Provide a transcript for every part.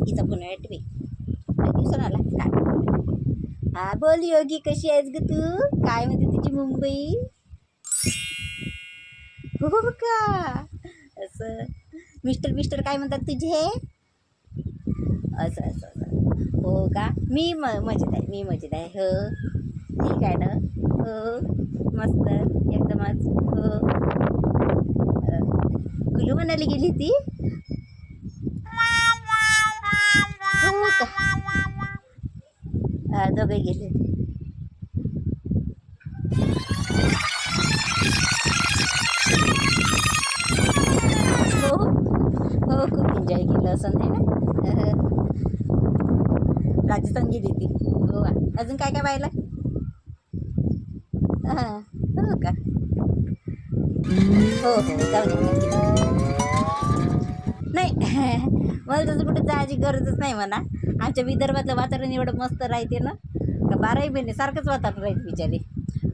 योगीचा phone वाटते दिवसाला आला काय. हा बोल योगी, कशी आहेस ग तू? काय म्हणते तुझी मुंबई? हो का? असं मिस्टर काय म्हणतात तुझे? असं असं असं हो का? मी मजेत आहे हो. ठीक आहे ना? हो मस्त एकदमच हो. कुलू मनाली गेली ती हो का? दोघे गेले. हो हो खूप एन्जॉय केलं असं नाही ना. राजस्थान गेली ती गोवा. अजून काय काय पाहिलं? हां हो का? हो हो जाऊ दे नाही. मला तसं कुठे जायची गरजच नाही म्हणा. आमच्या विदर्भातलं वातावरण एवढं मस्त राहते ना का 12ही महिने सारखंच वातावरण राहते बिचारे.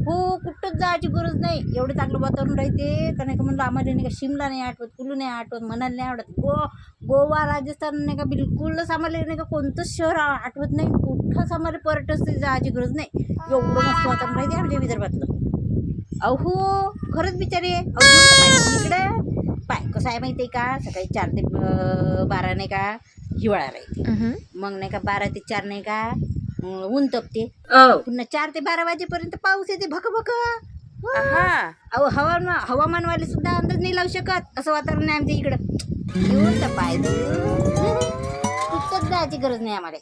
हो कुठंच जायची गरज नाही, एवढं चांगलं वातावरण राहते का नाही का. म्हणलं आम्हाला नाही का शिमला नाही आठवत, कुलू नाही आठवत, मनाली नाही आवडत, गोवा राजस्थान नाही का बिलकुलच आम्हाला नाही का कोणतंच शहर आठवत नाही. कुठंच आम्हाला पर्यटन जायची गरज नाही, एवढं मस्त वातावरण राहते आमच्या विदर्भातलं. अहो खरंच बिचारे. अहो इकडे पाय कसं आहे माहिती आहे का, सकाळी 4 ते 12 नाही का हिवाळा राहते, मग नाही का 12 ते 4 नाही का ऊन तपते, पुन्हा 4 ते 12 वाजेपर्यंत पाऊस येते भक. अहो हवामानवाले सुद्धा अंदाज नाही लावू शकत असं वातावरण आहे आमच्या इकडं. येऊन तर पाय कुठंच जायची गरज नाही आम्हाला.